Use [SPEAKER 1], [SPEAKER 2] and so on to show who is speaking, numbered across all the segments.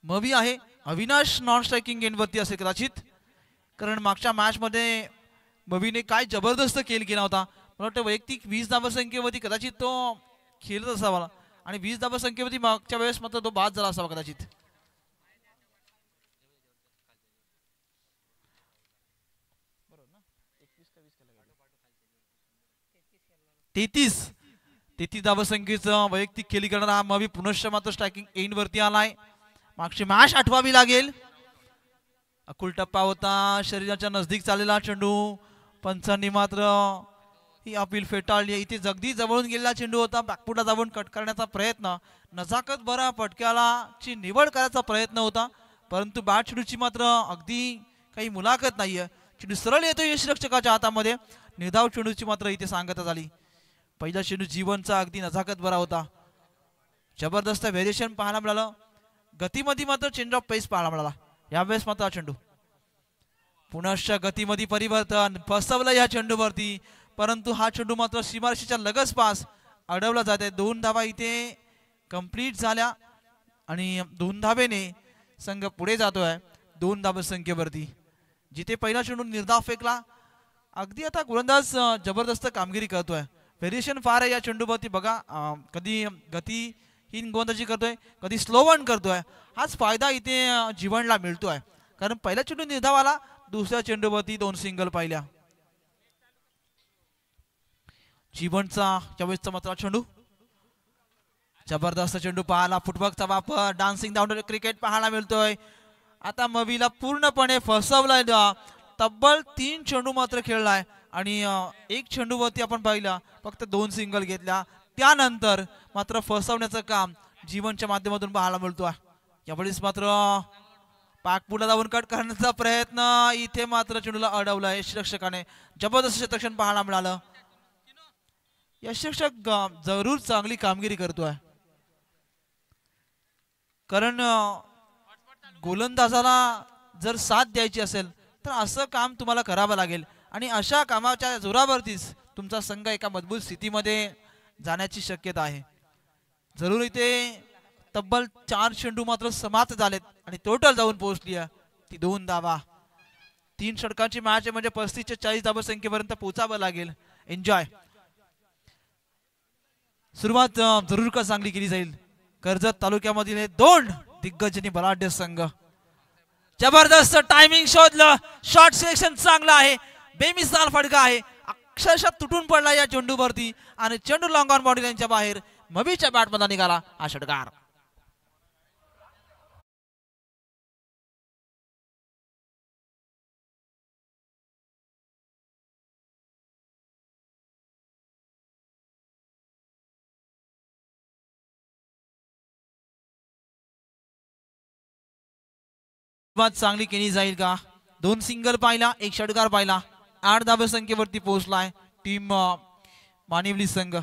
[SPEAKER 1] मवी आहे Avinash non striking एंडवरती असेल कदाचित, कारण मागच्या मॅच मध्ये मवीने काय जबरदस्त खेळ केला होता. मला वाटतं वैयक्तिक 20 धावसंख्येवरती कदाचित तो खेळत असावा आणि 20 धावसंख्येवरती मागच्या वेळेस मात्र तो बाद झाला असावा कदाचित. 33 धावसंख्येचं वैयक्तिक खेळी करणारा हा मवी पुनश्च मात्र स्ट्रायकिंग एंड वरती आलाय. मागची मॅच आठवावी लागेल. अकुल टप्पा होता, शरीराच्या नजदीक चाललेला चेंडू पंचांनी मात्र ही अपील फेटाळली. इथे जगदी जवळून गेलेला चेंडू होता, बॅकफुटला जाऊन कट करण्याचा प्रयत्न, नजाकत बरा फटक्याला ची निवड करायचा प्रयत्न होता, परंतु बॅट चेंडूची मात्र अगदी काही मुलाखत नाहीये. चेंडू सरळ येतो यष्टिरक्षकाच्या हातामध्ये. निर्धाव चेंडूची मात्र इथे सांगता झाली. पहिला चेंडू जीवनचा अगदी नजाकत बरा होता. जबरदस्त व्हेरिएशन पाहायला मिळालं. गतीमध्ये मात्र चेंज ऑफ पेस पाहायला मिळाला. यावेळेस मात्र हा चेंडू पुनश्च गतीमध्ये परिवर्तन फसवलं या चेंडूवरती, परंतु हा चेंडू मात्र सीमारेषेच्या लगस पास अडवला जाते. 2 धावा इथे कंप्लीट झाल्या आणि 2 धावेने संघ पुढे जातोय 2 धावसंख्येवरती. जिथे पहिला चेंडू निर्धाव फेकला, अगदी आता गोलंदाज जबरदस्त कामगिरी करतोय. व्हेरिएशन फार आहे या चेंडूवरती बघा. कधी गतीहीन गोलंदाजी करतोय, कधी स्लो वन करतोय. हाच फायदा इथे जीवनला मिळतोय, कारण पहिला चेंडू निर्धाव आला, दुसऱ्या चेंडूवरती 2 सिंगल पाहिल्या. जीवनचा यावेळेसचा मात्र चेंडू जबरदस्त चेंडू पाहायला, फुटवर्कचा वापर, डान्सिंग डाऊन क्रिकेट पाहायला मिळतोय. आता मवीला पूर्णपणे फसवलाय. तब्बल 3 चेंडू मात्र खेळलाय आणि 1 चेंडूवरती आपण पाहिला फक्त 2 सिंगल घेतल्या. त्यानंतर मात्र फसवण्याचं काम जीवनच्या माध्यमातून पाहायला मिळतोय. यावेळेस मात्र पाकपुढे जाऊन कट करण्याचा प्रयत्न, इथे मात्र चेंडूला अडवलाय यष्टिरक्षकाने. जबरदस्त क्षेत्ररक्षण पाहायला मिळालं. यष्टिरक्षक जरूर चांगली कामगिरी करतोय, कारण गोलंदाजाला जर साथ द्यायची असेल तर असं काम तुम्हाला करावं लागेल आणि अशा कामाच्या जोरावरतीच तुमचा संघ एका मजबूत स्थितीमध्ये जाण्याची शक्यता आहे. जरूर इथे तब्बल 4 चेंडू मात्र समाप्त झालेत आणि टोटल जाऊन पोहोचली आहे ती 2 धावा. 3 षटकांची मॅच आहे, म्हणजे 35 ते 40 धावसंख्येपर्यंत पोहोचावं लागेल. एन्जॉय. सुरुवात जरूर का चांगली केली जाईल. कर्जत तालुक्यामधील हे 2 दिग्गज आणि बलाढ्य संघ. जबरदस्त टायमिंग शोधलं, शॉट सिलेक्शन चांगलं आहे, बेमिसाल फटका आहे, अक्षरशः तुटून पडला या चेंडूवरती आणि चेंडू लॉंग ऑन बाउंड्री लाईनच्या बाहेर मवीच्या बॅटमधला निघाला हा षटकार. चांगली केली जाईल का. 2 सिंगल पाहिला, 1 षटकार पाहिला. 8 धावसंख्येवरती पोहोचलाय टीम मानिवली संघ.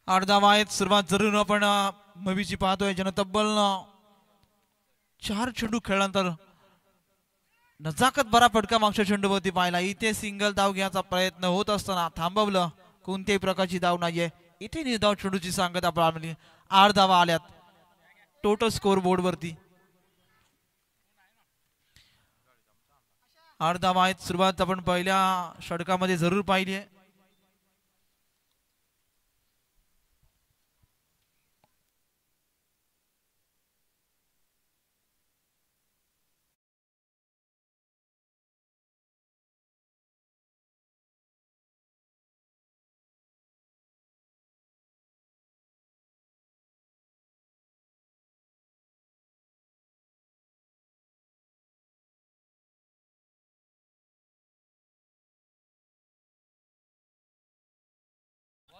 [SPEAKER 1] आठ धावा आहेत. सुरुवात जरूर आपण मवीची पाहतोय, ज्यानं तब्बल 4 चेंडू खेळल्यानंतर नजाकत बरा फटका मागच्या चेंडूवरती पाहिला. इथे सिंगल धाव घ्यायचा प्रयत्न होत असताना थांबवलं. कोणत्याही प्रकारची धाव नाहीये. इथे निर्धाव चेंडूची सांगत आपल्याला 8 धावा आल्यात टोटल स्कोर बोर्ड वरती. 8 धावा आहेत. सुरुवात आपण पहिल्या षटकामध्ये जरूर पाहिली आहे.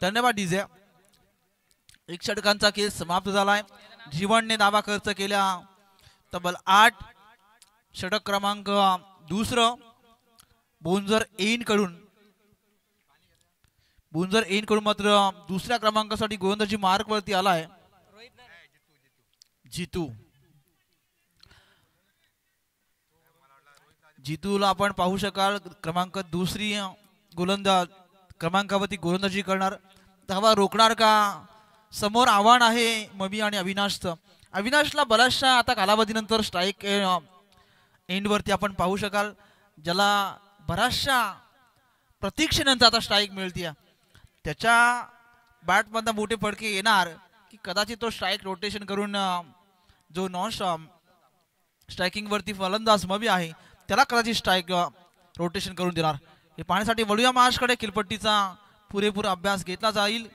[SPEAKER 1] धन्यवाद डीजे. 1 षटकांचा खेळ समाप्त झालाय. जीवनने दावा खर्च केल्या तब्बल 8. षटक क्रमांक 2 बुंजर एन कडून मात्र दुसऱ्या क्रमांकासाठी गोलंदाजी मार्क वरती आलाय जितूला आपण पाहू शकाल क्रमांक 2 गोलंदाज क्रमांकावरती गोलंदाजी करणार, धावा रोखणार का? समोर आव्हान आहे मबी आणि अविनाशचं. अविनाशला बऱ्याचशा आता कालावधीनंतर स्ट्राईक एंडवरती आपण पाहू शकाल, ज्याला बऱ्याचशा प्रतीक्षेनंतर आता स्ट्राईक मिळते. त्याच्या बॅटमधून मोठे फटके येणार की कदाचित तो स्ट्राईक रोटेशन करून जो नॉन स्ट्रायकिंग वरती फलंदाज मबी आहे त्याला कदाचित स्ट्राईक रोटेशन करून देणार. हे पाहण्यासाठी वळूया मॅचकडे. किलपट्टीचा पुरेपूर अभ्यास घेतला जाईल.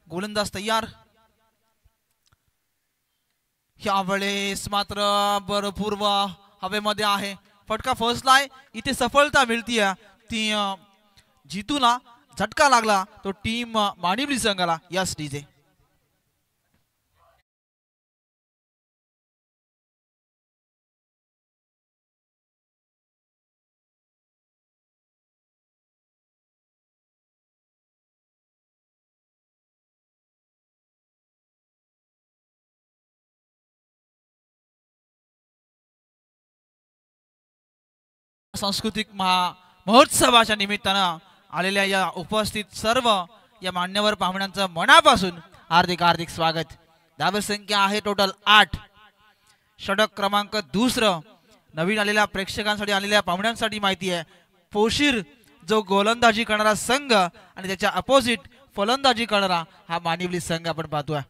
[SPEAKER 1] गोलंदाज तयार. यावेळेस मात्र पूर्व हवेमध्ये आहे. फटका फसलाय. इथे सफलता मिळतीये ती जितूला. झटका लागला तो टीम मानिवली संघाला. Yes DJ. सांस्कृतिक महोत्सवाच्या निमित्तानं आलेल्या या उपस्थित सर्व या मान्यवर पाहुण्यांचं मनापासून हार्दिक हार्दिक स्वागत. धाव संख्या आहे टोटल 8. षटक क्रमांक 2. नवीन आलेल्या प्रेक्षकांसाठी आलेल्या पाहुण्यांसाठी माहिती आहे, पोशीर जो गोलंदाजी करणारा संघ आणि त्याच्या अपोजिट फलंदाजी करणारा हा मानिवली संघ आपण पाहतोय.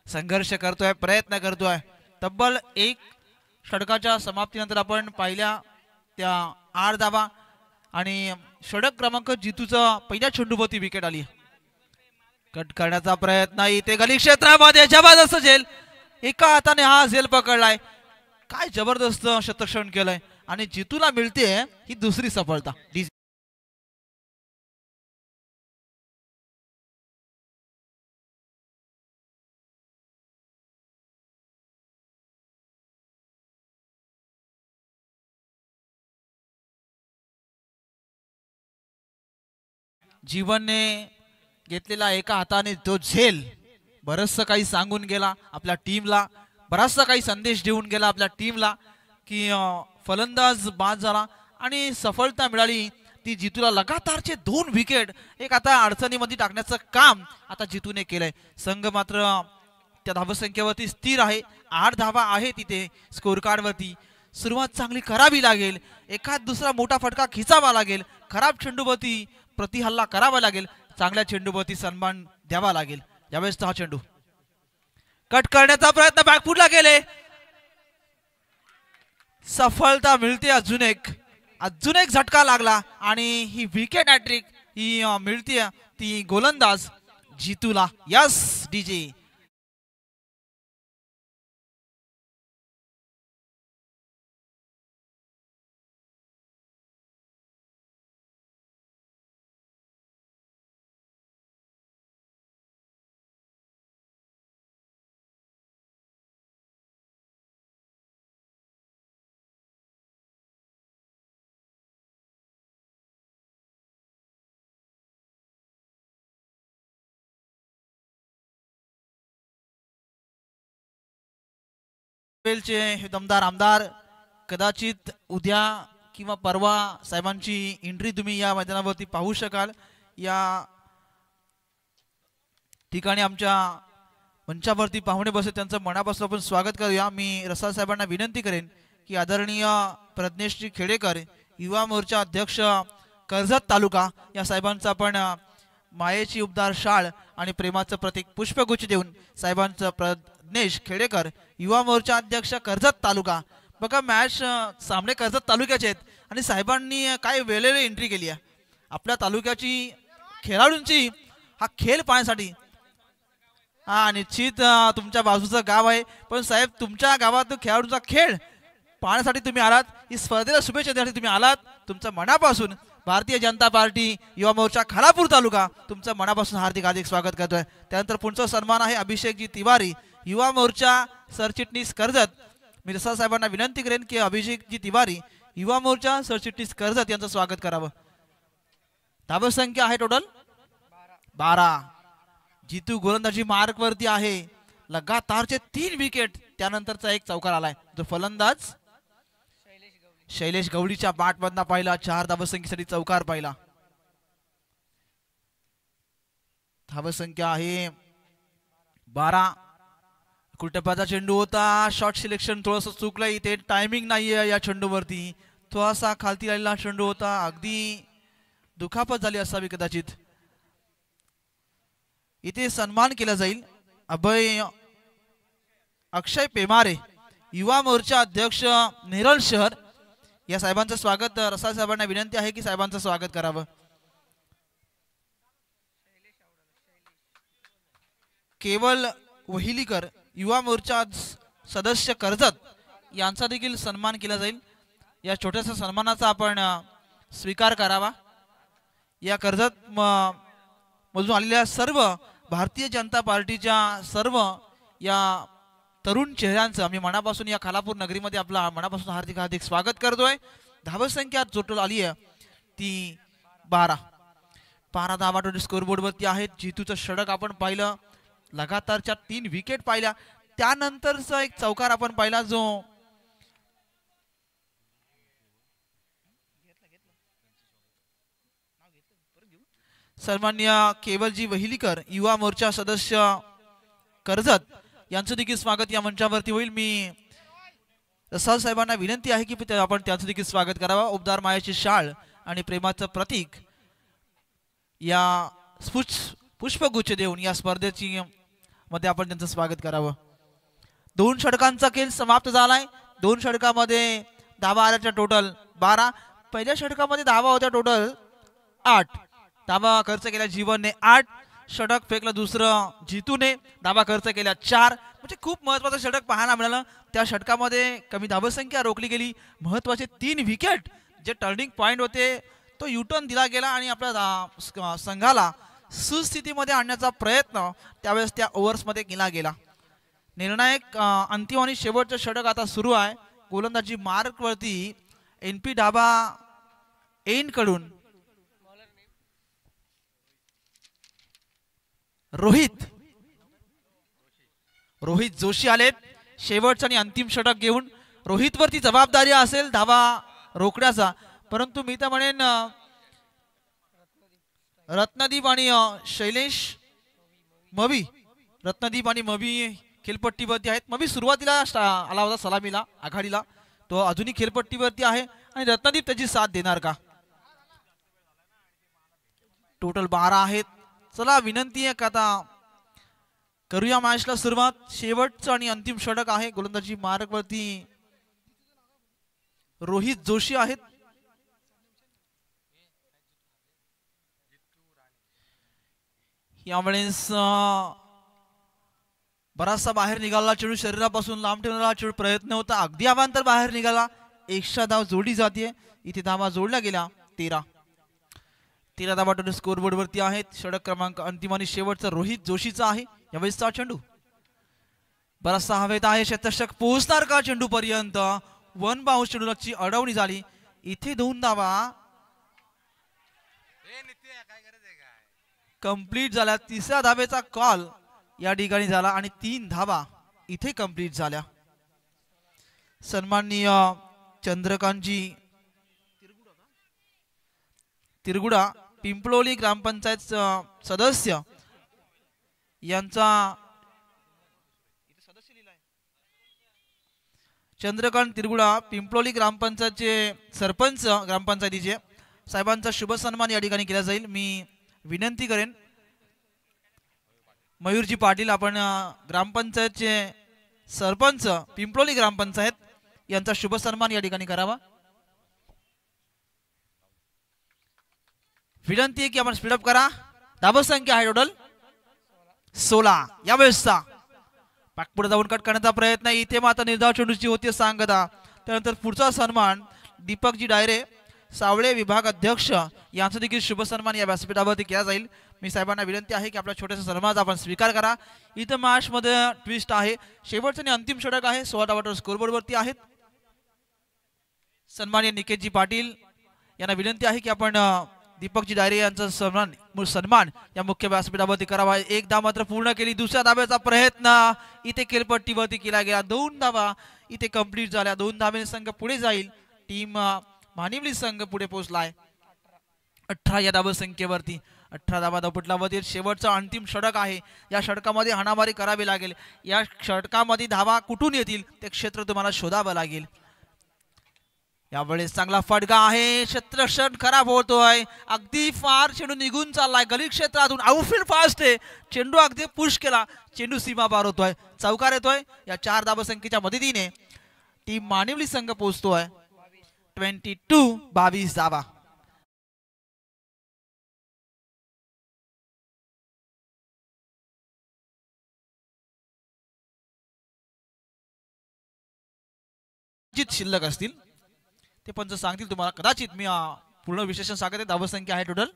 [SPEAKER 1] संघर्ष करतोय, प्रयत्न करतोय. तब्बल 1 षटकाच्या समाप्तीनंतर आपण पाहिल्या त्या 8 धावा आणि षटक क्रमांक जितूचा पहिल्या चेंडूवरती विकेट आली. कट करण्याचा प्रयत्न इथे गली क्षेत्रामध्ये जबरदस्त झेल. एका हाताने हा झेल पकडलाय. काय जबरदस्त शतरक्षण केलंय आणि जितूला मिळते ही दुसरी सफलता. जीवनने घेतलेला एका हाताने तो झेल बरचसं काही सांगून गेला आपल्या टीमला, बराचसा काही संदेश देऊन गेला आपल्या टीमला की फलंदाज बाद झाला आणि सफलता मिळाली. ती जितूला लगातारचे 2 विकेट एक आता अडचणीमध्ये टाकण्याचं काम आता जितूने केलंय. संघ मात्र त्या धावसंख्येवरती स्थिर आहे. 8 धावा आहे तिथे स्कोर कार्ड वरती. सुरुवात चांगली करावी लागेल. एखाद दुसरा मोठा फटका खिचावा लागेल. खराब चेंडूवरती प्रतिहल्ला करावा लागेल. चांगल्या चेंडूवरती सन्मान द्यावा लागेल. यावेळेस हा चेंडू कट करण्याचा प्रयत्न बॅकफुटला गेले. सफलता मिळते. अजून एक झटका लागला आणि ही विकेट हॅट्रिक ही मिळते ती गोलंदाज जितूला. Yes DJ. चे दमदार आमदार कदाचित उद्या किंवा परवा साहेबांची एंट्री तुम्ही या मैदानावरती पाहू शकाल. या ठिकाणी आमच्या मंचावरती पाहुणे बसले त्यांचं मनापासून आपण स्वागत करूया. मी रसाळ साहेबांना विनंती करेन की आदरणीय प्रज्ञेशजी खेडेकर युवा मोर्चा अध्यक्ष कर्जत तालुका या साहेबांचा आपण मायेची उबदार शाळ आणि प्रेमाचं प्रतीक पुष्पगुच्छ देऊन साहेबांचं प्रज्ञेश खेडेकर युवा मोर्चा अध्यक्ष कर्जत तालुका. बघा मॅच सामने कर्जत तालुक्याचे आहेत आणि साहेबांनी काय वेळेला एंट्री केली आहे आपल्या तालुक्याची खेळाडूंची हा खेळ पाहण्यासाठी. हा निश्चित तुमच्या बाजूचं गाव आहे पण साहेब तुमच्या गावात खेळाडूंचा खेळ पाहण्यासाठी तुम्ही आलात. ही स्पर्धेला शुभेच्छा देण्यासाठी तुम्ही आलात. तुमचं मनापासून भारतीय जनता पार्टी युवा मोर्चा खालापूर तालुका तुमचं मनापासून हार्दिक हार्दिक स्वागत करतोय. त्यानंतर पुढचा सन्मान आहे अभिषेकजी तिवारी युवा मोर्चा सरचिटणीस कर्जत. मी रसाळ साहेबांना विनंती करेन की अभिषेकजी तिवारी युवा मोर्चा सरचिटणीस कर्जत यांचं स्वागत करावं. धावसंख्या आहे टोटल 12. जितू गोलंदाजी मार्क वरती आहे. लगातारचे 3 विकेट त्यानंतरचा एक चौकार आलाय जो फलंदाज शैलेश गवडीच्या बॅट मधना पाहिला. 4 धावसंख्येसाठी चौकार पाहिला. धावसंख्या आहे 12. कुलटप्प्याचा चेंडू होता, शॉट सिलेक्शन थोडंसं चुकलं, इथे टायमिंग नाहीये या चेंडूवरती, थोडासा खालती राहिलेला चेंडू होता, अगदी दुखापत झाली असावी कदाचित. इथे सन्मान केला जाईल अक्षय पेमारे युवा मोर्चा अध्यक्ष नेरळ शहर या साहेबांचं स्वागत. रसाळ साहेबांना विनंती आहे की साहेबांचं स्वागत करावं. केवळ वहिलीकर युवा मोर्चा सदस्य कर्जत यांचा देखील सन्मान केला जाईल. या छोट्याशा सन्मानाचा आपण स्वीकार करावा. या कर्जत मधून आलेल्या सर्व भारतीय जनता पार्टीच्या सर्व या तरुण चेहऱ्यांचं आम्ही मनापासून या खालापूर नगरीमध्ये आपला मनापासून हार्दिक हार्दिक स्वागत करतोय. धावसंख्या टोटल आली आहे ती 12. 12 धावा टोटल स्कोरबोर्ड वरती आहेत. जितूचं षटक आपण पाहिलं, लगातारच्या 3 विकेट पाहिल्या, त्यानंतरचा एक चौकार आपण पाहिला जो सन्माननीय केवलजी वहिलीकर युवा मोर्चा सदस्य कर्जत यांचं देखील स्वागत या मंचावरती होईल. मी रसाळ साहेबांना विनंती आहे की आपण त्यांचं देखील स्वागत करावा. उबदार मायाची शाळ आणि प्रेमाचं प्रतीक या पुष्पगुच्छ देऊन या स्पर्धेची मध्ये आपण त्यांचं स्वागत करावं. 2 षटकांचा खेळ समाप्त झालाय. 2 षटकामध्ये धावा आल्याच्या टोटल 12. पहिल्या षटकामध्ये धावा होत्या टोटल 8. धावा खर्च केल्या जीवनने 8. षटक फेकलं दुसरं जितूने, धावा खर्च केल्या 4. म्हणजे खूप महत्वाचं षटक पाहायला मिळालं. त्या षटकामध्ये कमी धावसंख्या रोखली गेली. महत्वाचे 3 विकेट जे टर्निंग पॉइंट होते तो युटर्न दिला गेला आणि आपल्या संघाला सुस्थितीमध्ये आणण्याचा प्रयत्न त्यावेळेस त्या ओव्हर्समध्ये केला गेला. निर्णायक अंतिम आणि शेवटचं षटक आता सुरू आहे. गोलंदाजी मार्क वरती NP डाबा एन कडून रोहित जोशी आलेत शेवटचं आणि अंतिम षटक घेऊन. रोहित वरती जबाबदारी असेल धावा रोखण्याचा, परंतु मी तर म्हणेन रत्नदीप आणि शैलेश मवी, रत्नदीप आणि मवी खेळपट्टीवरती आहेत. मवी सुरुवातीला आला होता सलामीला आघाडीला, तो अजूनही खेळपट्टीवरती आहे आणि रत्नदीप त्याची साथ देणार का. टोटल 12 आहेत. चला विनंती आहे का आता करूया मॅचला सुरुवात. शेवटचं आणि अंतिम षटक आहे. गोलंदाजी मार्ग वरती रोहित जोशी आहेत. यावेळेस बराचसा बाहेर निघाला चेंडू, शरीरापासून लांब ठेवण्याचा चेंडू प्रयत्न होता, अगदी अवांतर बाहेर निघाला. एक्स्ट्रा धाव जोडली जाते. इथे धावा जोडल्या गेल्या 13 धावा टोटल स्कोरबोर्ड वरती आहेत. षटक क्रमांक अंतिम आणि शेवटचा रोहित जोशीचा आहे. यावेळेसचा चेंडू बराचसा हवेत आहे. शतक पोहोचणार का चेंडू पर्यंत. 1 बाउन्स चेंडूची अडवणी झाली. इथे 2 धावा कंप्लीट झाल्या. 3ऱ्या धावेचा कॉल या ठिकाणी झाला आणि 3 धावा इथे कंप्लीट झाल्या. सन्माननीय चंद्रकांतजी तिरगुडा पिंपलोली ग्रामपंचायत सदस्य यांचा चंद्रकांत तिरगुडा पिंपलोली ग्रामपंचायतचे सरपंच ग्रामपंचायतीचे साहेबांचा शुभ सन्मान या ठिकाणी केला जाईल. मी विनंती करेन मयूरजी पाटील, आपण ग्रामपंचायतचे सरपंच पिंपलोली ग्रामपंचायत यांचा शुभ सन्मान या ठिकाणी करावा. विनंती आहे की आपण स्पीडअप करा. धावसंख्या आहे टोटल 16. यावेळेसचा पाकपुढे जाऊन कट करण्याचा प्रयत्न. इथे मात्र निर्धाव चेंडूची होती सांगता. त्यानंतर पुढचा सन्मान दीपकजी डायरे सावळे विभाग अध्यक्ष यांचा देखील शुभ सन्मान या व्यासपीठावरती केला जाईल. मी साहेबांना विनंती आहे की आपल्या छोट्याशा सन्मानाचा आपण स्वीकार करा. इथं मॅच मध्ये ट्विस्ट आहे. शेवटचं आणि अंतिम षटक आहे. 16 धावा स्कोरबोर्ड वरती आहेत. सन्माननीय निकेतजी पाटील यांना विनंती आहे की आपण दीपकजी डायरे यांचा सन्मान या मुख्य व्यासपीठावरती करावा. 1 धाव मात्र पूर्ण केली. दुसऱ्या धाब्याचा प्रयत्न इथे खेळपट्टीवरती केला गेला. 2 धावा इथे कंप्लीट झाल्या. 2 धाब्याने संघ पुढे जाईल. टीम मानिवली संघ पुढे पोहोचलाय. 18 या धावसंख्येवरती 18 धावा धावपटलावरील शेवटचा अंतिम षटक आहे. या षटकामध्ये हाणामारी करावी लागेल. या षटकामध्ये धावा कुठून येतील ते क्षेत्र तुम्हाला शोधावं लागेल. यावेळेस चांगला फटका आहे. क्षेत्ररक्षण खराब होतोय. अगदी फार चेंडू निघून चाललाय गली क्षेत्रातून. आउटफील्ड फास्ट आहे. चेंडू अगदी पुश केला. चेंडू सीमा पार होतोय. चौकार येतोय. या 4 धावसंख्येच्या मदतीने टीम मानिवली संघ पोहोचतोय 22 धावा. शिल्लक असतील ते पंच सांगतील तुम्हाला. कदाचित मी पूर्ण विशेषण सांगते. धावसंख्या आहे टोटल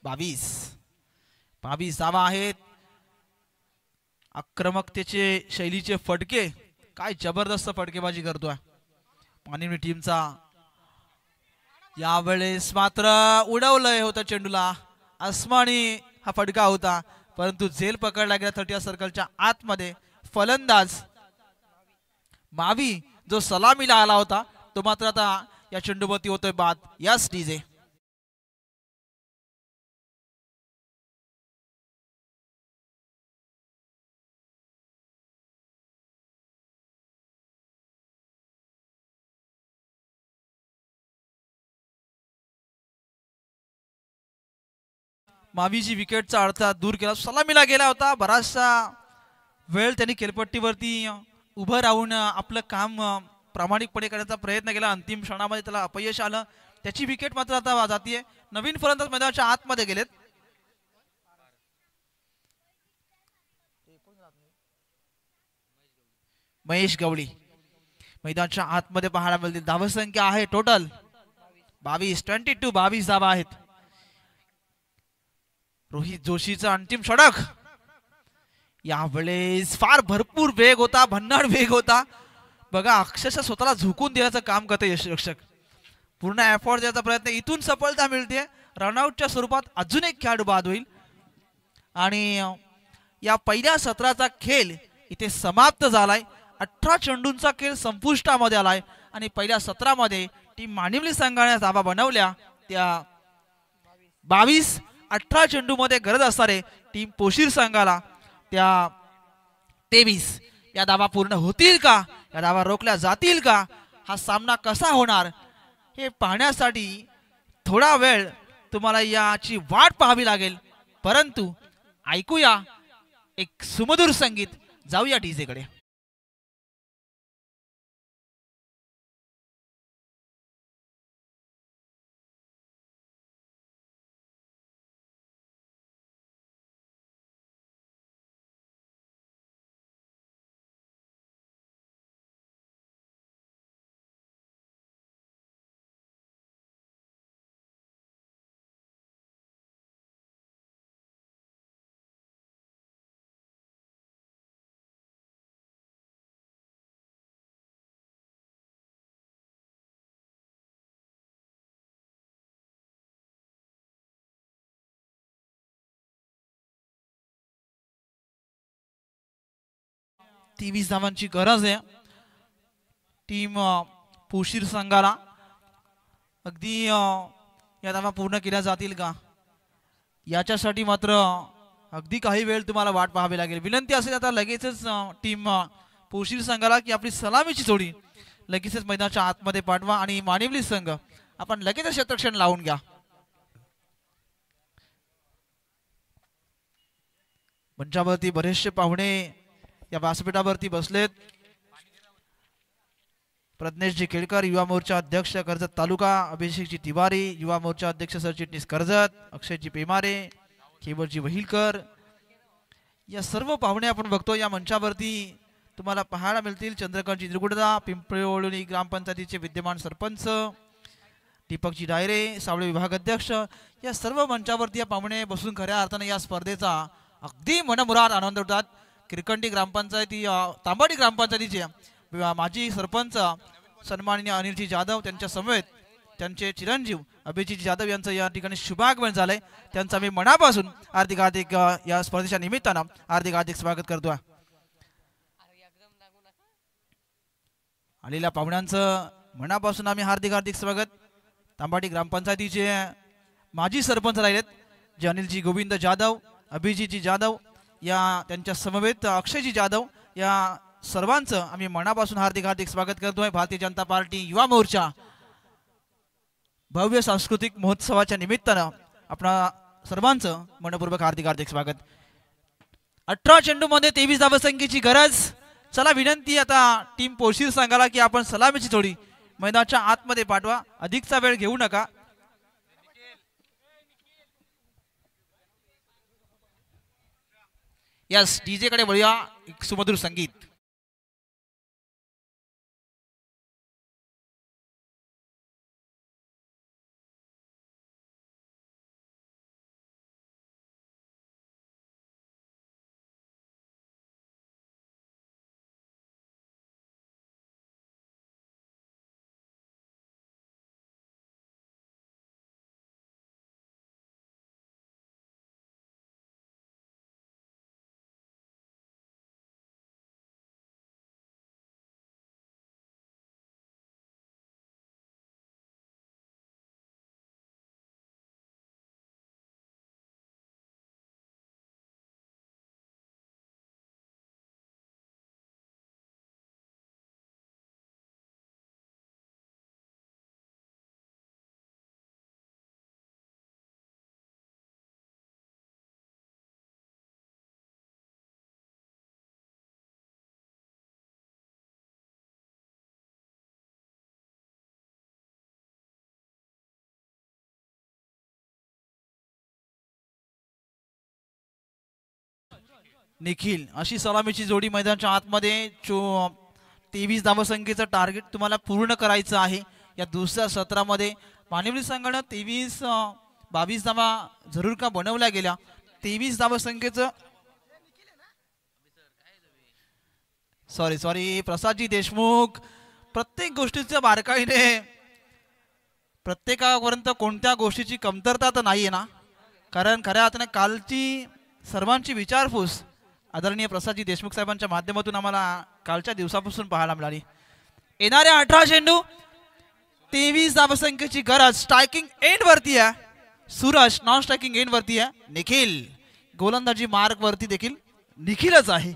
[SPEAKER 1] 22 धावा आहेत. आक्रमकतेचे शैलीचे फटके काय जबरदस्त फटकेबाजी करतोय मानिवली टीमचा. यावेळेस मात्र उडवलंय होतं चेंडूला. आसमानी हा फटका होता परंतु झेल पकडला गेला 30 सर्कलच्या आतमध्ये. फलंदाज मावी जो सलामीला आला होता तो मात्र आता या चेंडूवरती होतोय बाद. Yes DJ. मावीची विकेटचा अडथळा दूर केला. सलामीला गेला होता. बराचसा वेळ त्यांनी खेळपट्टीवरती उभं राहून आपलं काम प्रामाणिकपणे करण्याचा प्रयत्न केला. अंतिम क्षणामध्ये त्याला अपयश आलं. त्याची विकेट मात्र आता जातीये. नवीन फलंदाज मैदानाच्या आतमध्ये गेलेत. महेश गवळी मैदानाच्या आतमध्ये पाहायला मिळतील. धावसंख्या आहे टोटल 22 धावा आहेत. रोहित जोशीचा अंतिम षटक. यावेळेस फार भरपूर वेग होता. भन्नाट वेग होता. बघा अक्षरशः स्वतःला झुकून देण्याचं काम करते यष्टिरक्षक. पूर्ण एफर्ट द्यायचा प्रयत्न. इथून सफलता मिळते. रनआउटच्या स्वरूपात अजून एक खेळाडू बाद होईल आणि या पहिल्या सत्राचा खेळ इथे समाप्त झालाय. 18 चेंडूंचा खेळ संपुष्टामध्ये आलाय आणि पहिल्या सत्रामध्ये टीम मानिवली संघाने धावा बनवल्या त्या 22-18 चेंडूमध्ये गरज असणारे टीम पोशीर संघाला त्या 23. या धावा पूर्ण होतील का? या धावा रोखल्या जातील का? हा सामना कसा होणार हे पाहण्यासाठी थोडा वेळ तुम्हाला याची वाट पाहावी लागेल. परंतु ऐकूया एक सुमधुर संगीत. जाऊया डीजे कडे. ती 20 धावांची गरज आहे टीम पोशीर संघाला. अगदी या धावा पूर्ण केल्या जातील का याच्यासाठी मात्र अगदी काही वेळ तुम्हाला वाट पाहावी लागेल. विनंती असेल आता लगेचच टीम पोशीर संघाला की आपली सलामीची जोडी लगेचच मैदानाच्या आतमध्ये पाठवा आणि मानिवली संघ आपण लगेच क्षेत्ररक्षण लावून घ्या. मंचावरती बरेचसे पाहुणे या व्यासपीठावरती बसलेत. प्रज्ञेशजी केळकर युवा मोर्चा अध्यक्ष कर्जत तालुका, अभिषेकजी तिवारी युवा मोर्चा अध्यक्ष सरचिटणीस कर्जत, अक्षयजी पेमारे, केवलजी वहिलकर, या सर्व पाहुणे आपण बघतो या मंचावरती तुम्हाला पाहायला मिळतील. चंद्रकांतजी निरगुडदा पिंपळवळी ग्रामपंचायतीचे विद्यमान सरपंच, दीपकजी डायरे सावळे विभाग अध्यक्ष, या सर्व मंचावरती या पाहुणे बसून खऱ्या अर्थाने या स्पर्धेचा अगदी मनमुराद आनंद लुटतात. किरकंडी ग्रामपंचायती तांबाडी ग्रामपंचायतीचे माजी सरपंच सन्माननीय अनिलजी जाधव त्यांच्या समेत त्यांचे चिरंजीव अभिजित जाधव यांचं या ठिकाणी शुभागमन झालंय. त्यांचा मी मनापासून हार्दिक या स्पर्धेच्या निमित्तानं हार्दिक स्वागत करतो. आलेल्या पाहुण्यांचं मनापासून आम्ही हार्दिक स्वागत. तांबाडी ग्रामपंचायतीचे माजी सरपंच राहिलेत जे अनिलजी गोविंद जाधव, अभिजीतजी जाधव, या त्यांच्या समवेत अक्षयजी जाधव, या सर्वांचं आम्ही मनापासून हार्दिक हार्दिक स्वागत करतोय। भारतीय जनता पार्टी युवा मोर्चा भव्य सांस्कृतिक महोत्सवाच्या निमित्तानं आपणा सर्वांचं मनपूर्वक हार्दिक हार्दिक स्वागत। 18 चेंडूमध्ये 23 धावसंख्येची गरज। चला विनंती आता टीम पोशीर संघाला की आपण सलामीची जोडी मैदानाच्या आतमध्ये पाठवा, अधिकचा वेळ घेऊ नका। यस, डीजे कडे वळूया, एक सुमधुर संगीत। निखिल अशी सलामीची जोडी मैदानाच्या आतमध्ये 23 धावसंख्येचं टार्गेट तुम्हाला पूर्ण करायचं आहे। या दुसऱ्या सत्रामध्ये मानिवली संघाने 22 धावा जरूर का बनवल्या गेल्या। 23 धावसंख्येचं सॉरी प्रसादजी देशमुख, प्रत्येक गोष्टीच्या बारकाईने प्रत्येकापर्यंत कोणत्या गोष्टीची कमतरता तर नाहीये ना, कारण खऱ्या अर्थाने कालची सर्वांची विचारपूस आदरणीय प्रसादजी देशमुख साहेबांच्या माध्यमातून आम्हाला कालच्या दिवसापासून पाहायला मिळाली। येणाऱ्या 18 चेंडू 23 धावसंख्येची गरज। स्ट्रायकिंग एंड वरती आहे सूरज, नॉन स्ट्रायकिंग एंड वरती आहे निखिल, गोलंदाजी मार्क वरती देखील निखिलच आहे।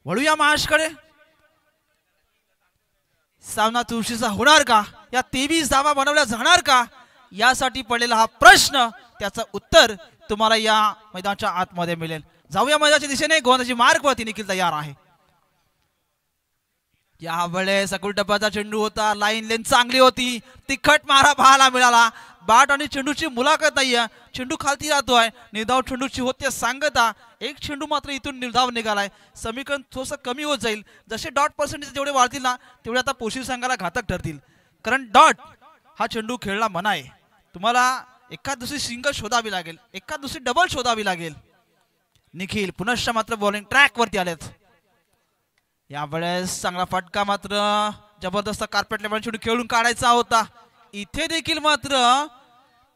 [SPEAKER 1] वळूया महाराष्ट्राकडे, सामना चुरशीचा होणार का, या 23 धावा बनवल्या जाणार का, यासाठी पडलेला हा प्रश्न, त्याचं उत्तर तुम्हाला या मैदानाच्या आतमध्ये मिळेल। जाऊया मैदानाच्या दिशेने, गोलंदाजी मार्क वरती निखिल तयार आहे। यावेळेस अकुल टप्प्याचा चेंडू होता, लाईन लेन चांगली होती, तिखट मारा पाहायला मिळाला। बाट आणि चेंडूची मुलाखत नाहीये, चेंडू खालती जातोय, निर्धाव चेंडूची होते सांगता, एक चेंडू मात्र इथून निर्धाव निघालाय। समीकरण थोडंसं कमी होत जाईल, जसे डॉट पर्सेंटेज जेवढे वाढतील ना तेवढे आता पोशीर संघाला घातक ठरतील, कारण डॉट हा चेंडू खेळला मना आहे। तुम्हाला एखाद दुसरी सिंगल शोधावी लागेल, एखाद दुसरी डबल शोधावी लागेल। निखिल पुनश्च मात्र बॉलिंग ट्रॅक वरती आलेत। यावेळेस चांगला फटका, मात्र जबरदस्त कार्पेट लेवल चेंडू खेळून काढायचा होता, इथे देखील मात्र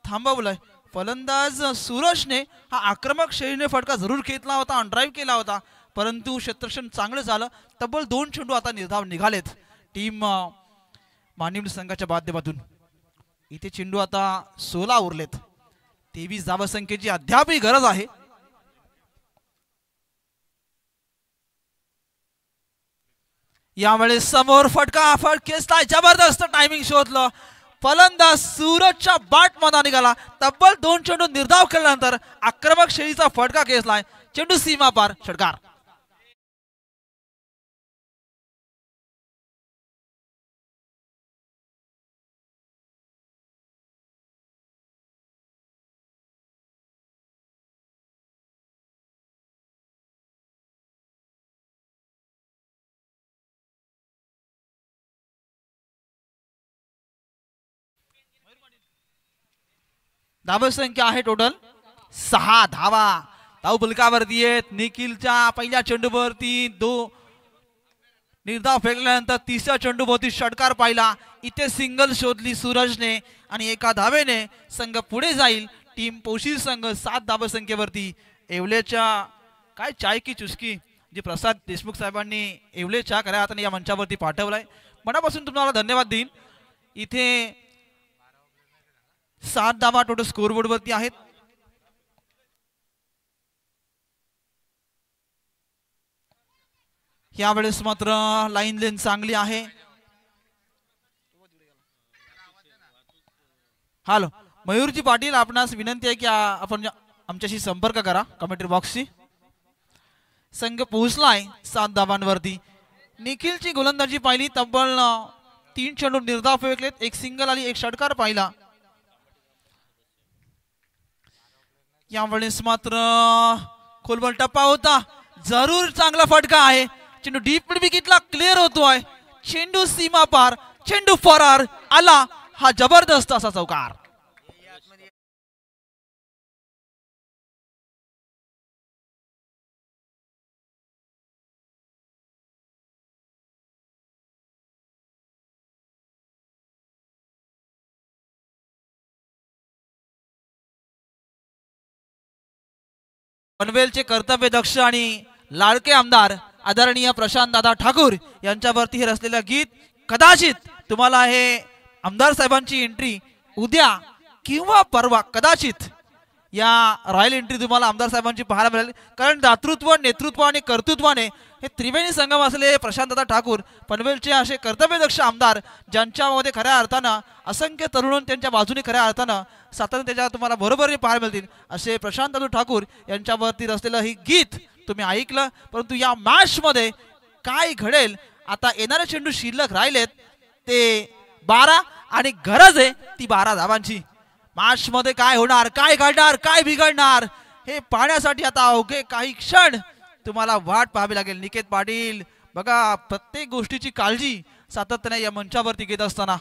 [SPEAKER 1] थांबवलंय फलंदाज सूरजने। हा आक्रमक शैलीने फटका जरूर घेतला होता, ड्राईव्ह केला होता, परंतु क्षेत्ररक्षण चांगलं झालं। तब्बल 2 चेंडू आता निर्धाव निघालेत टीम मानिवली संघाच्या माध्यमातून। इथे चेंडू आता 16 उरलेत, 23 धावसंख्येची अद्यापही गरज आहे। यावेळेस समोर फटकेसला जबरदस्त टायमिंग शोधलं, फलंदाज सूरजच्या बाट मध्ये निघाला। तब्बल 2 चेंडू निर्धाव केल्यानंतर आक्रमक शैलीचा फटका खेचलाय, चेंडू सीमा पार, षटकार। धावसंख्या आहे टोटल 6 धावा। धाव फलकावरती आहेत, निखिलच्या पहिल्या चेंडूवरती 2 निर्धाव फेकल्यानंतर तिसऱ्या चेंडूवरती षटकार पाहिला। इथे सिंगल शोधली सूरजने आणि एका धावेने संघ पुढे जाईल। टीम पोशीर संघ 7 धावसंख्येवरती। येवलेच्या काय चाय की चुस्की जी प्रसाद देशमुख साहेबांनी येवलेच्या खऱ्या हाताने या मंचावरती पाठवलाय, मनापासून तुम्हाला धन्यवाद देईन। इथे 7 धावा टोटल स्कोरबोर्ड वरती आहेत. यावेळेस मात्र लाईन लेन चांगली आहे. हॅलो मयूरजी पाटील, आपणास विनंती आहे की आपण आमच्याशी संपर्क करा कमेंट्री बॉक्सशी. संघ पोहोचलाय 7 धावांवरती. निखिलची गोलंदाजी पाहिली, तब्बल 3 चेंडू निर्धाव फेकलेत, एक सिंगल आली, एक षटकार पाहिला. यावेळेस मात्र खोलवर टप्पा होता, जरूर चांगला फटका आहे. चेंडू डीप मिड विकेटला क्लिअर होतोय. चेंडू सीमा पार, चेंडू फरार आला. हा जबरदस्त असा चौकार. पनवेलचे कर्तव्य दक्ष आणि लाडके आमदार आदरणीय प्रशांत दादा ठाकूर यांच्यावरती हे रचलेलं गीत, कदाचित तुम्हाला हे आमदार साहेबांची एंट्री उद्या किंवा परवा कदाचित या रॉयल एंट्री तुम्हाला आमदार साहेबांची पाहायला मिळेल. कारण दातृत्व, नेतृत्व आणि कर्तृत्वाने हे त्रिवेणी संगम असलेले प्रशांत दादा ठाकूर पनवेलचे असे कर्तव्यदक्ष आमदार, ज्यांच्यामध्ये खऱ्या अर्थानं असंख्य तरुण त्यांच्या बाजूने खऱ्या अर्थानं सातत्याने त्याच्या तुम्हाला बरोबर पाहायला मिळतील असे प्रशांत दादा ठाकूर यांच्यावरती रचलेलं ही गीत तुम्ही ऐकलं. परंतु या मॅच मध्ये काय घडेल, आता येणारे चेंडू शिल्लक राहिलेत ते 12 आणि गरज आहे ती 12 धावांची. मॅच मध्ये काय होणार, काय घडणार, काय बिघडणार हे पाहण्यासाठी आता अवघे काही क्षण तुम्हाला वाट पाहावी लागेल. निकेत पाटील बघा, प्रत्येक गोष्टीची काळजी सातत्याने या मंचावरती घेत असताना.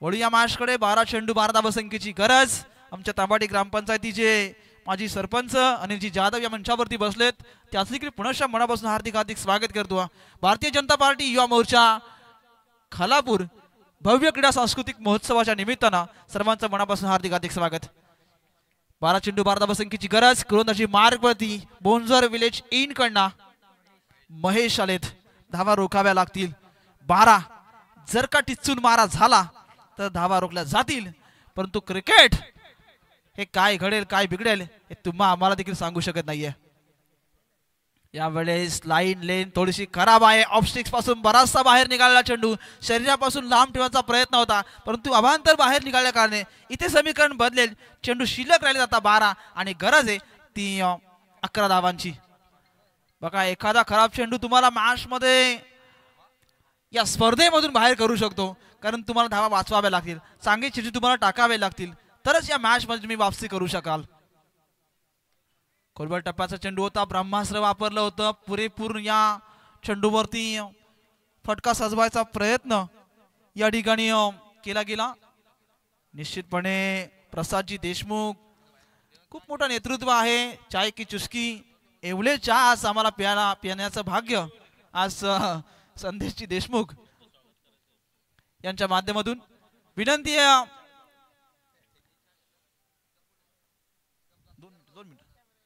[SPEAKER 1] वळू या मॅचकडे. 12 चेंडू 12 धावसंख्येची गरज. आमच्या तांबाटी ग्रामपंचायतीचे माजी सरपंच अनिलजी जाधव या मंचावरती बसलेत, त्याचीकडे पुनश्च मनापासून हार्दिक हार्दिक स्वागत करतो. भारतीय जनता पार्टी युवा मोर्चा खालापूर भव्य क्रीडा सांस्कृतिक महोत्सवाच्या निमित्तानं सर्वांचं मनापासून हार्दिक हार्दिक स्वागत. 12 चेंडू 12 धावसंख्येची गरज. गोलंदाजी मार्गवरती बोंजर विलेज इन कडनं महेश आलेत. धावा रोखाव्या लागतील. 12 जर का टिचून मारा झाला तर धावा रोखल्या जातील. परंतु क्रिकेट हे काय घडेल, काय बिघडेल हे तुम्हा आम्हाला देखील सांगू शकत नाहीये. यावेळेस लाईन लेन थोडीशी खराब आहे. ऑफस्टिक्स पासून बराचसा बाहेर निघालेला चेंडू शरीरापासून लांब ठेवण्याचा प्रयत्न होता, परंतु अभांतर बाहेर निघाल्या कारणे इथे समीकरण बदलेल. चेंडू शिल्लक राहिले आता 12 आणि गरज आहे ती 11 धावांची. बघा, एखादा खराब चेंडू तुम्हाला मॅच मध्ये या स्पर्धेमधून बाहेर करू शकतो, कारण तुम्हाला धावा वाचवाव्या लागतील, चांगले चेंडू तुम्हाला टाकावे लागतील, तरच या मॅच मध्ये तुम्ही वापसी करू शकाल. खोलवर टप्प्याचा चेंडू होता, ब्रह्मास्त्र वापरलं होतं. पुरेपूर या चेंडूवरती फटका सजवायचा प्रयत्न या ठिकाणी केला गेला. निश्चितपणे प्रसादजी देशमुख खूप मोठं नेतृत्व आहे. चाय की चुस्की एवढे चहा आज आम्हाला पिण्याचं भाग्य आज संदेशजी देशमुख यांच्या माध्यमातून. विनंती आहे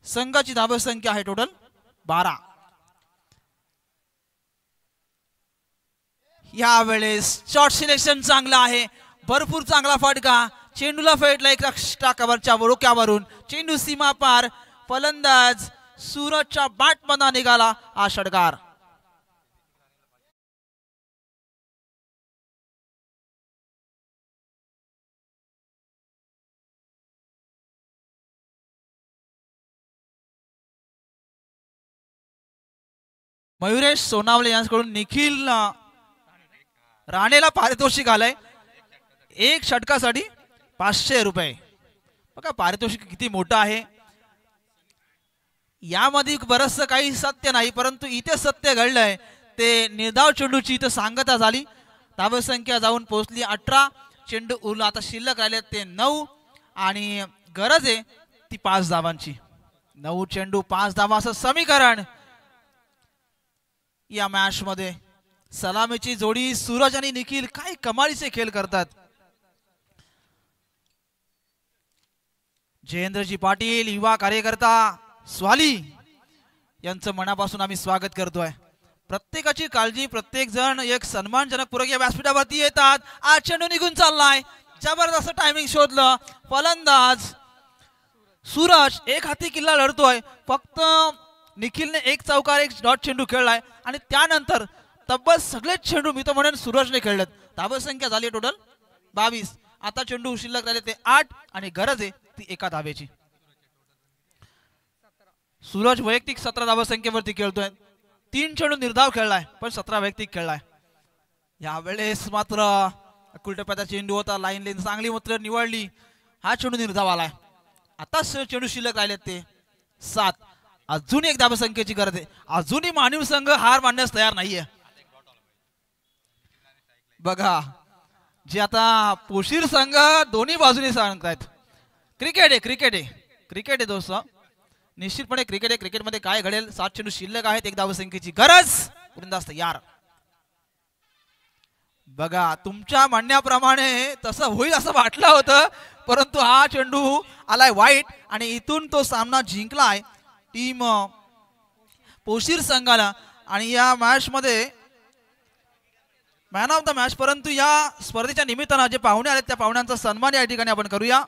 [SPEAKER 1] संघाची धावसंख्या आहे टोटल 12. यावेळेस शॉट सिलेक्शन चांगला आहे, भरपूर चांगला फटका. चेंडूला फेटला एक कव्हरच्या डोक्यावरून. चेंडू सीमा पार. फलंदाज सूरजच्या बॅटमधून निघाला हा षटकार. मयुरेश सोनावले यांच्याकडून निखिल राणेला पारितोषिक आलंय. एक षटकासाठी 500 रुपये. बघा पारितोषिक किती मोठं आहे. यामध्ये बरचसं काही सत्य नाही, परंतु इथे सत्य घडलंय ते निर्धाव चेंडूची इथं सांगता झाली. धावसंख्या जाऊन पोहोचली 18. चेंडू उरला आता शिल्लक राहिले ते 9 आणि गरज आहे ती 5 धावांची. 9 चेंडू 5 धावा असं समीकरण या मॅच मध्ये. सलामीची जोडी सूरज आणि निखिल काय कमालीचे खेळ करतात. जयेंद्रजी पाटील युवा कार्यकर्ता स्वाली यांचं मनापासून आम्ही स्वागत करतोय. प्रत्येकाची काळजी, प्रत्येक जण एक सन्मानजनक पूरक या व्यासपीठावरती येतात. आज चेंडू निघून चाललाय, जबरदस्त टायमिंग शोधलं. फलंदाज सूरज एक हाती किल्ला लढतोय. फक्त निखिलने एक चौकार एक डॉट चेंडू खेळलाय आणि त्यानंतर तब्बल सगळेच चेंडू मी तर म्हणेन सूरजने खेळलेत. धावसंख्या झाली टोटल 22. आता चेंडू शिल्लक राहिले ते 8 आणि गरज आहे ती एका धावेची. सूरज वैयक्तिक 17 धावसंख्येवरती खेळतोय. 3 चेंडू निर्धाव खेळलाय पण 17 वैयक्तिक खेळलाय. यावेळेस मात्र अकुलटप्प्याचा चेंडू होता. लाईन लेन चांगली मात्र निवडली. हा चेंडू निर्धाव आलाय. आता चेंडू शिल्लक राहिलेत ते 7. अजून एक धावसंख्येची गरज आहे. अजूनही मानव संघ हार मानण्यास तयार नाहीये. बघा जे आता पोशीर संघ दोन्ही बाजूने सांगतायत क्रिकेट आहे क्रिकेट आहे क्रिकेट आहे दोस्त. निश्चितपणे क्रिकेट आहे. क्रिकेटमध्ये काय घडेल. 7 चेंडू शिल्लक आहेत. एक धावसंख्येची गरज. गोलंदाज तयार. बघा तुमच्या म्हणण्याप्रमाणे तसं होईल असं वाटलं होतं परंतु हा चेंडू आलाय वाईट आणि इथून तो सामना जिंकलाय टीम पोशीर संघाला. आणि या मॅच मध्ये मॅन ऑफ द मॅच. परंतु या स्पर्धेच्या निमित्तानं जे पाहुणे आले त्या पाहुण्यांचा सन्मान या ठिकाणी आपण करूया.